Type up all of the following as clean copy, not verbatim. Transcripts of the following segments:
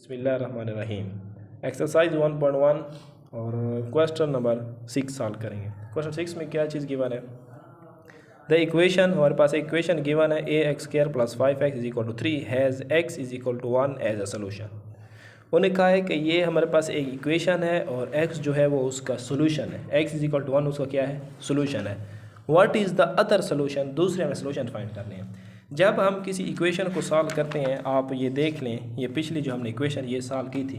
बिस्मिल्लाहिर्रहमानिर्रहीम। एक्सरसाइज 1.1 और question number 6 solve करेंगे। क्वेश्चन 6 में क्या चीज़ गिवन है? द इक्वेशन, हमारे पास इक्वेशन गिवन है ax² + 5x = 3 has x = 1 as a solution. उन्हें कहा है कि ये हमारे पास एक इक्वेशन है और x जो है वो उसका सोल्यूशन है। x = 1 उसका क्या है? सोल्यूशन है। What is the other solution? दूसरे हमें सोल्यूशन फाइंड करने हैं। जब हम किसी इक्वेशन को सॉल्व करते हैं, आप ये देख लें, ये पिछली जो हमने इक्वेशन ये सॉल्व की थी,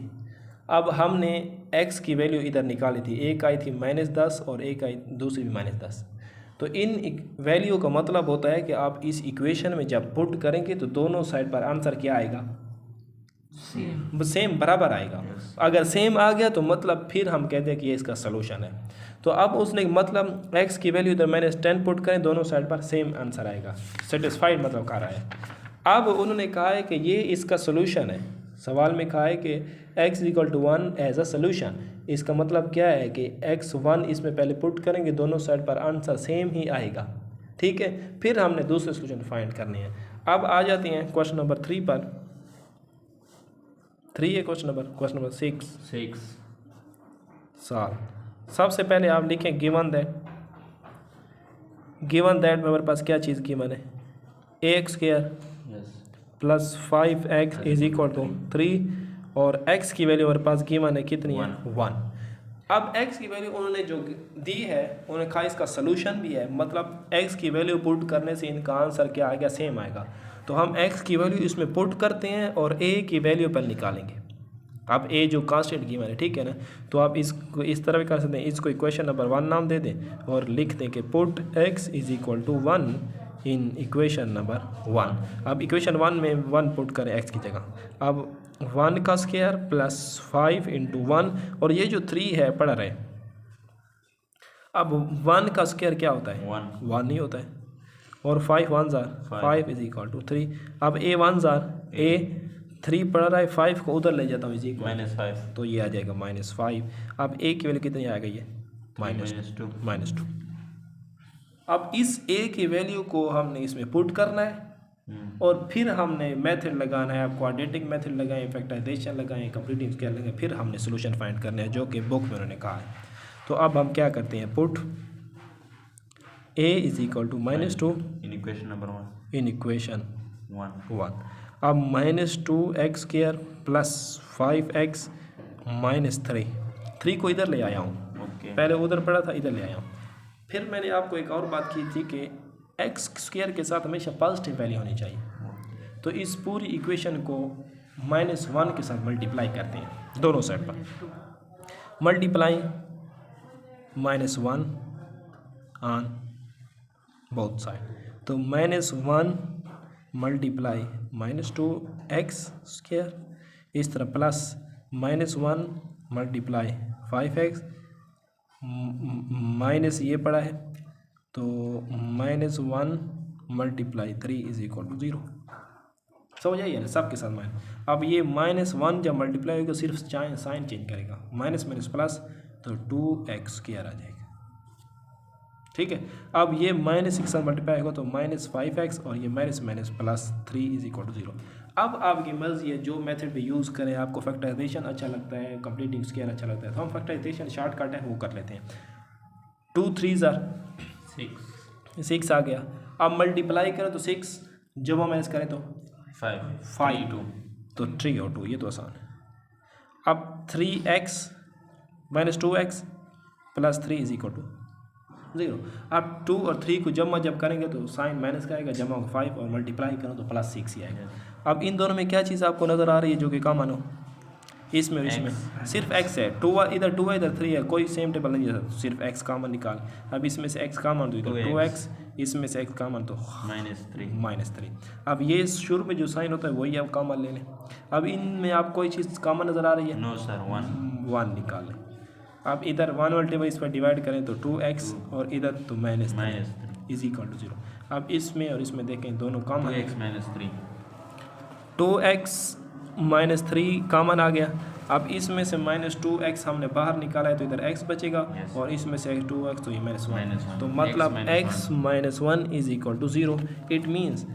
अब हमने x की वैल्यू इधर निकाली थी। एक आई थी -10 और एक आई दूसरी भी -10। तो इन वैल्यू का मतलब होता है कि आप इस इक्वेशन में जब पुट करेंगे तो दोनों साइड पर आंसर क्या आएगा? सेम बराबर आएगा। अगर सेम आ गया तो मतलब फिर हम कहते हैं कि ये इसका सलूशन है। तो अब उसने मतलब x की वैल्यू इधर -10 पुट करें, दोनों साइड पर सेम आंसर आएगा। सेटिस्फाइड मतलब कह रहा है। अब उन्होंने कहा है कि ये इसका सलूशन है। सवाल में कहा है कि x = 1 एज अ सलूशन। इसका मतलब क्या है कि x1 इसमें पहले पुट करेंगे, दोनों साइड पर आंसर सेम ही आएगा। ठीक है, फिर हमने दूसरे सलूशन फाइंड करने हैं। अब आ जाते हैं क्वेश्चन नंबर 3 पर। 3 है क्वेश्चन नंबर 6 सॉल्व। सबसे पहले आप लिखें गिवन दैट में हमारे पास क्या चीज़ गिवन है? ax² + 5x = 3 और x की वैल्यू हमारे पास गिवन है कितनी है? 1। अब x की वैल्यू उन्होंने जो दी है, उन्होंने कहा इसका सलूशन भी है, मतलब x की वैल्यू पुट करने से इनका आंसर क्या आएगा? सेम आएगा। तो हम x की वैल्यू इसमें पुट करते हैं और a की वैल्यू पर निकालेंगे। अब a जो कांस्टेंट गिवन है, ठीक है ना, तो आप इसको इस तरह भी कर सकते हैं, इसको इक्वेशन नंबर 1 नाम दे दें और लिख दें कि put x = 1 in equation number 1। अब इक्वेशन 1 में 1 पुट करें x की जगह। अब 1 का स्क्वायर प्लस 5 × 1 और ये जो 3 है पढ़ रहे हैं। अब 1 का स्क्वायर क्या होता है? 1 ही होता है और 5 1s are 5 = 3। अब a 1s are a 3 पढ़ रहा है, 5 को उधर ले जाता हूँ -5, तो ये आ जाएगा -5। अब a की वैल्यू कितनी आ गई है? -2। अब इस a की वैल्यू को हमने इसमें पुट करना है और फिर हमने मेथड लगाना है। आप क्वाड्रेटिक मेथड लगाएं, फैक्टराइजेशन लगाएं, कंप्लीटिंग स्केल लगाएं, फिर हमने सोल्यूशन फाइंड करना है जो कि बुक में उन्होंने कहा है। तो अब हम क्या करते हैं? Put a = -2 in equation number 1 in equation 1। अब -2x² + 5x - 3 को इधर ले आया हूँ। पहले उधर पड़ा था, इधर ले आया हूँ। फिर मैंने आपको एक और बात की थी कि x² के साथ हमेशा पॉजिटिव वैल्यू होनी चाहिए। तो इस पूरी इक्वेशन को -1 के साथ मल्टीप्लाई करते हैं दोनों साइड पर। मल्टीप्लाई -1 ऑन बोथ साइड, तो -1 मल्टीप्लाई -2x², इस तरह प्लस -1 मल्टीप्लाई 5x माइनस ये पड़ा है, तो -1 मल्टीप्लाई 3 = 0। समझ आइए ना, सबके साथ माइनस। अब ये -1 जब मल्टीप्लाई होगा सिर्फ साइन चेंज करेगा, माइनस प्लस, तो 2x² आ जाएगा। ठीक है, अब ये -6 के साथ मल्टीप्लाई होगा तो -5x और ये माइनस प्लस 3 = 0। अब आपकी मर्जी है जो मेथड भी यूज़ करें। आपको फैक्टराइजेशन अच्छा लगता है, कंप्लीटिंग स्केल अच्छा लगता है, तो हम फैक्टराइजेशन शॉर्टकट है वो कर लेते हैं। 2 3s are 6 आ गया। अब मल्टीप्लाई करें तो 6, जब हम ऐसे करें तो 5 तो 3 और 2, ये तो आसान है। अब 3x - 2x + 3 = 0। अब 2 और 3 को जब करेंगे तो साइन माइनस का आएगा, जमा 5 और मल्टीप्लाई करो तो +6 ही आएगा। अब इन दोनों में क्या चीज़ आपको नज़र आ रही है जो कि कॉमन हो? इसमें और इसमें सिर्फ x है। 2 इधर 2 है, इधर 3 है, कोई सेम टेबल नहीं है, सिर्फ x कॉमन निकाल। अब इसमें से x कॉमन तो इधर 2x, इसमें से x कॉमन तो -3। अब ये शुरू में जो साइन होता है वही आप कॉमन ले लें। अब इनमें आप कोई चीज़ कॉमन नज़र आ रही है? नो सर, 1 निकाल लें। अब इधर 1 मल्टीप्लाई इस पर डिवाइड करें तो 2x और इधर तो -3 = 0। अब इसमें और इसमें देखें दोनों कॉमन, 2x - 3 कॉमन आ गया। अब इसमें से -2x हमने बाहर निकाला है तो इधर x बचेगा और इसमें से 2x तो ये -1, तो मतलब x - 1 = 0। इट मीन्स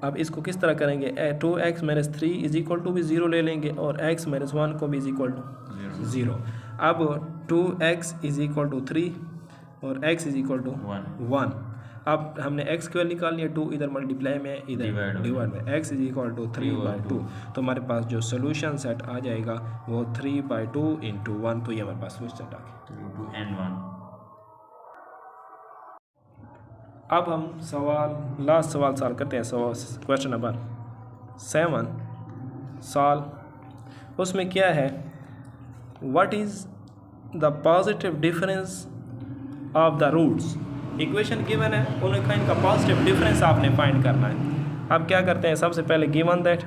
अब इसको किस तरह करेंगे, 2x minus 3 is equal to भी 0 ले लेंगे और x माइनस 1 को भी इज इक्वल टू 0। अब 2x इज इक्वल टू 3 और x इज इक्वल टू 1। अब हमने x की वैल्यू निकालनी है, 2 इधर मल्टीप्लाई में इधर डिवाइड में, x इज इक्वल टू 3/2। तो हमारे पास जो सोल्यूशन सेट आ जाएगा वो 3/2 × 1। तो ये हमारे पास सोल्यूशन सेट आ गया। अब हम लास्ट सवाल सॉल्व करते हैं। Question number 7 solve. उसमें क्या है, what is the positive difference of the roots. Equation given है, उन्होंने कहा इनका पॉजिटिव डिफरेंस आपने फाइंड करना है। अब क्या करते हैं, सबसे पहले गिवन दैट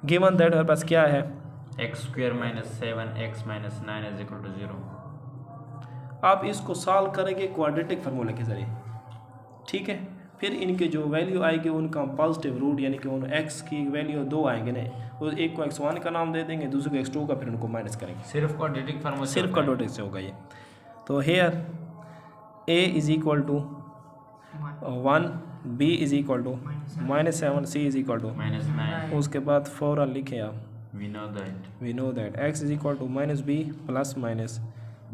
हमारे पास क्या है, x² - 7x - 9 = 0। आप इसको सॉल्व करेंगे क्वाड्रेटिक फार्मूले के ज़रिए, ठीक है। फिर इनके जो वैल्यू आएगी उनका पॉजिटिव रूट, यानी कि उन x की वैल्यू 2 आएंगे ना, वो एक को x1 का नाम दे देंगे, दूसरे को x2 का, फिर उनको माइनस करेंगे। सिर्फ क्वाड्रेटिक फार्मूला, सिर्फ क्वाड्रेटिक से होगा ये। तो here a is equal to 1, b is equal to -7, c is equal to -9। उसके बाद फौरन लिखें आप, we know that x is equal to -b plus minus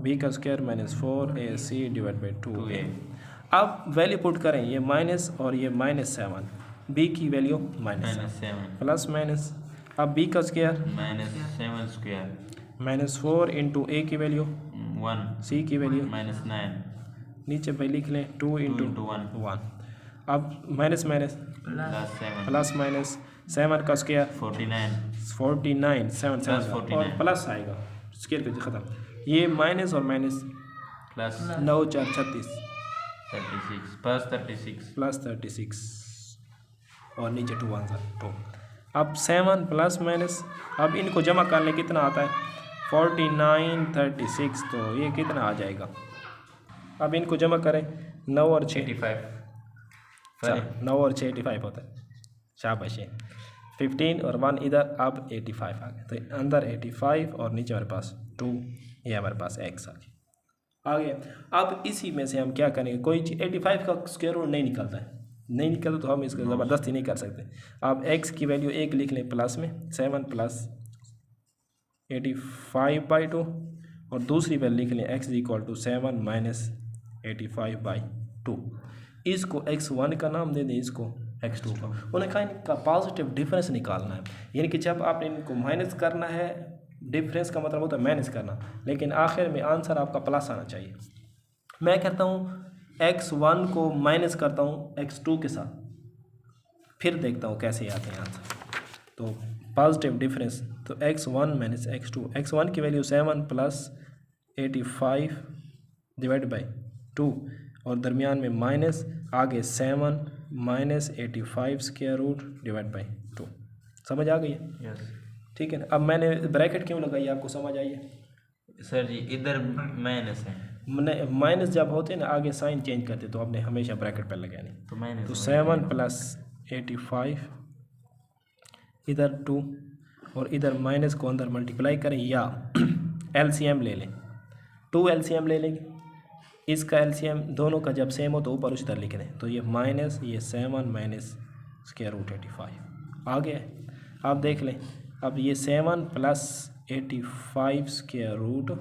b का स्क्वायर -4ac / 2a। अब वैल्यू पुट करें, ये माइनस और ये -7, b की वैल्यू -7 प्लस माइनस, अब b का स्क्वायर -7² -4 × a की वैल्यू 1, c की वैल्यू -9 नीचे पे लिख लें 2 × 1। अब माइनस प्लस माइनस 7 का स्क्वायर 49 7 और प्लस आएगा स्क्वायर पे ख़त्म, ये माइनस और माइनस प्लस 9 4 36 प्लस 36 और नीचे 2 1 2। अब 7 प्लस माइनस, अब इनको जमा करने कितना आता है, 49 36, तो ये कितना आ जाएगा। अब इनको जमा करें, 9 और 6 85, 9 और 6 85 होता है, शाबाश। 15 और 1 इधर, अब 85 आ गया। तो अंदर 85 और नीचे हमारे पास 2, ये हमारे पास x आ गया। अब इसी में से हम क्या करेंगे, कोई चीज़ 85 का स्क्वायर रूट नहीं निकलता है, नहीं निकलता तो हम इसको ज़बरदस्ती नहीं कर सकते। आप x की वैल्यू 1 लिख लें प्लस में, 7 प्लस 85/2, और दूसरी वैल्यू लिख लें x = 7 माइनस 85/2। इसको x1 का नाम दे दें, इसको x2 का। उन्होंने कहा इनका पॉजिटिव डिफरेंस निकालना है, यानी कि जब आपने इनको माइनस करना है, डिफरेंस का मतलब होता है माइनस करना, लेकिन आखिर में आंसर आपका प्लस आना चाहिए। मैं कहता हूँ x1 को माइनस करता हूँ x2 के साथ, फिर देखता हूँ कैसे आते हैं आंसर। तो पॉजिटिव डिफरेंस, तो x1 माइनस x2, x1 की वैल्यू 7 प्लस 85/2 और दरमियान में माइनस, आगे 7 माइनस 85 स्क्वायर रूट / 2। समझ आ गई है? यस ठीक है ना। अब मैंने ब्रैकेट क्यों लगाई, आपको समझ आई है सर जी? इधर माइनस है, माइनस जब होते हैं ना आगे साइन चेंज करते, तो आपने हमेशा ब्रैकेट पर लगानी। तो माइनस, तो 7 प्लस 85, इधर 2 और इधर माइनस को अंदर मल्टीप्लाई करें, या LCM ले लें, 2 LCM ले लेंगे। इसका LCM दोनों का जब सेम हो तो ऊपर उस तरह लिख दें, तो ये माइनस, ये 7 माइनस स्क्वायर रूट 85 आ गया है। आप देख लें, अब ये 7 प्लस 85 स्क्वायर रूट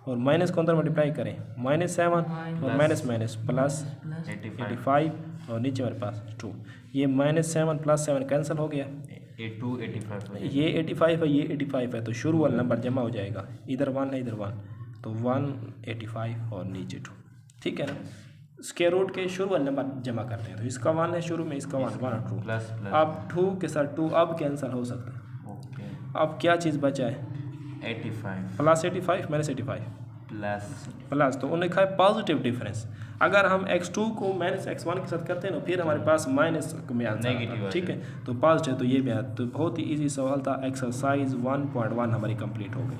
और माइनस को अंदर मल्टीप्लाई करें, -7 और माइनस माइनस प्लस 85 और नीचे हमारे पास 2, ये -7 प्लस 7 कैंसिल हो गया, ये 285 ये 85 है, ये 85 है, तो शुरू वाला नंबर जमा हो जाएगा, इधर 1 है इधर 1, तो 185 और नीचे 2। ठीक है ना। स्क्वायर रूट के शुरू वाले नंबर जमा करते हैं, तो इसका 1 है शुरू में, इसका 1 और 2 प्लस अब 2 के साथ 2 अब कैंसिल हो सकता है। ओके, अब क्या चीज़ बचा है, 85 प्लस 85 माइनस 85 प्लस, तो उन्होंने कहा पॉजिटिव डिफरेंस। अगर हम x2 को माइनस x1 के साथ करते हैं ना, फिर हमारे पास माइनस में आंसर आता है। ठीक है, तो पॉजिटिव, तो ये भी आता। तो बहुत ही ईजी सवाल था। एक्सरसाइज 1.1 हमारी कंप्लीट हो गई।